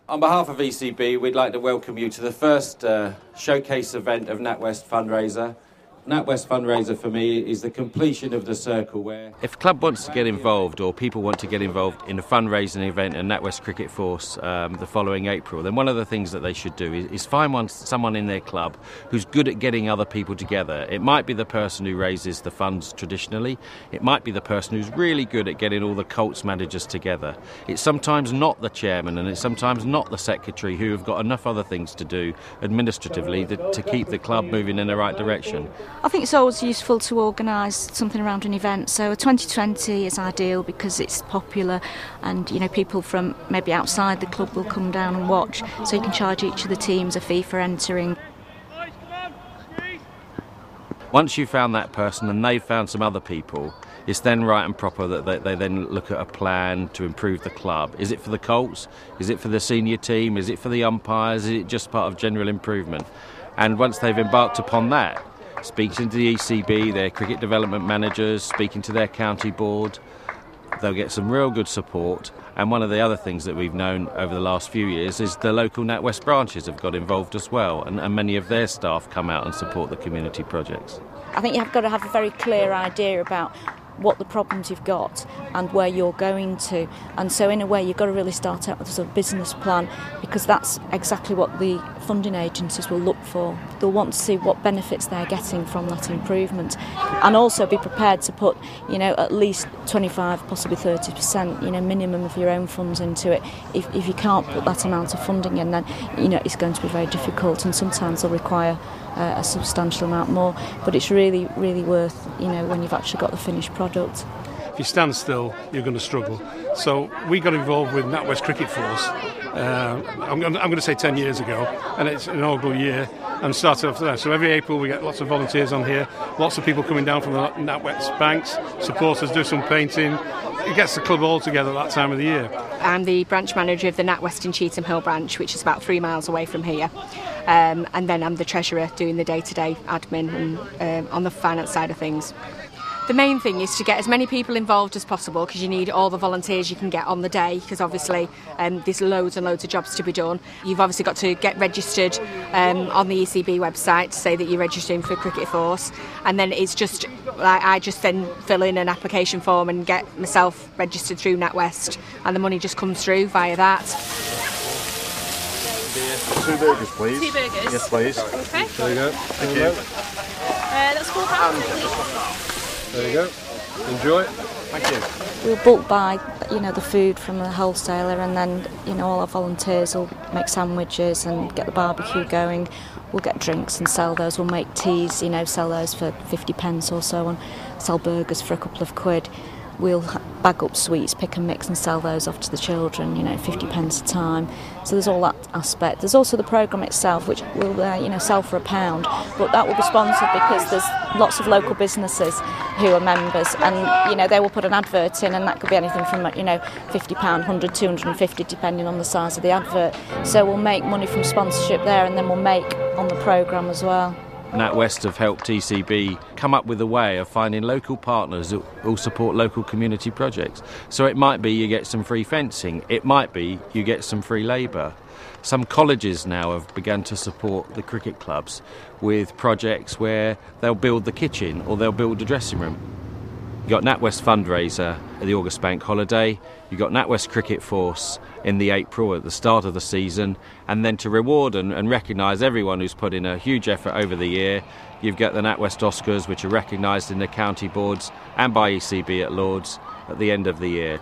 On behalf of ECB, we'd like to welcome you to the first showcase event of Natwest Fundraiser. Natwest Fundraiser for me is the completion of the circle where... If a club wants to get involved or people want to get involved in a fundraising event at Natwest Cricketforce the following April, then one of the things that they should do is find someone in their club who's good at getting other people together. It might be the person who raises the funds traditionally. It might be the person who's really good at getting all the Colts managers together. It's sometimes not the chairman and it's sometimes not the secretary who have got enough other things to do administratively to keep the club moving in the right direction. I think it's always useful to organise something around an event. So a 2020 is ideal because it's popular and, you know, people from maybe outside the club will come down and watch. So you can charge each of the teams a fee for entering. Once you've found that person and they've found some other people, it's then right and proper that they then look at a plan to improve the club. Is it for the Colts? Is it for the senior team? Is it for the umpires? Is it just part of general improvement? And once they've embarked upon that, speaking to the ECB, their cricket development managers, speaking to their county board, they'll get some real good support. And one of the other things that we've known over the last few years is the local NatWest branches have got involved as well, and many of their staff come out and support the community projects. I think you've got to have a very clear idea about what the problems you've got and where you're going to, and so in a way you've got to really start out with a sort of business plan, because that's exactly what the funding agencies will look for. They'll want to see what benefits they're getting from that improvement, and also be prepared to put, you know, at least 25, possibly 30%, you know, minimum of your own funds into it. If you can't put that amount of funding in, then, you know, it's going to be very difficult, and sometimes they'll require a substantial amount more, but it's really, really worth, you know, when you've actually got the finished product. If you stand still, you're going to struggle. So we got involved with Natwest Cricketforce, I'm going to say 10 years ago, and it's an inaugural year, and started off there. So every April we get lots of volunteers on here, lots of people coming down from the Natwest banks, supporters do some painting. It gets the club all together that time of the year. I'm the branch manager of the Natwest in Cheetham Hill branch, which is about 3 miles away from here. And then I'm the treasurer doing the day-to-day admin and on the finance side of things. The main thing is to get as many people involved as possible, because you need all the volunteers you can get on the day, because obviously there's loads and loads of jobs to be done. You've obviously got to get registered on the ECB website to say that you're registering for Cricketforce, and then it's just like I just then fill in an application form and get myself registered through NatWest, and the money just comes through via that. 2 burgers, please. 2 burgers? Yes, please. Okay. There you go. Thank you. That's £4. There you go. Enjoy. Thank you. We'll bulk buy, you know, the food from the wholesaler, and then, you know, all our volunteers will make sandwiches and get the barbecue going. We'll get drinks and sell those. We'll make teas, you know, sell those for 50p or so, and sell burgers for a couple of quid. We'll bag up sweets, pick and mix, and sell those off to the children, you know, 50p a time. So there's all that aspect. There's also the programme itself, which will, you know, sell for £1, but that will be sponsored because there's lots of local businesses who are members, and, you know, they will put an advert in, and that could be anything from, you know, £50, 100, 250, depending on the size of the advert. So we'll make money from sponsorship there, and then we'll make on the programme as well. NatWest have helped ECB come up with a way of finding local partners who support local community projects. So it might be you get some free fencing, it might be you get some free labour. Some colleges now have begun to support the cricket clubs with projects where they'll build the kitchen or they'll build the dressing room. You've got Natwest Fundraiser at the August Bank holiday, you've got Natwest Cricketforce in the April at the start of the season, and then to reward and recognise everyone who's put in a huge effort over the year, you've got the Natwest Oscars, which are recognised in the county boards and by ECB at Lords at the end of the year.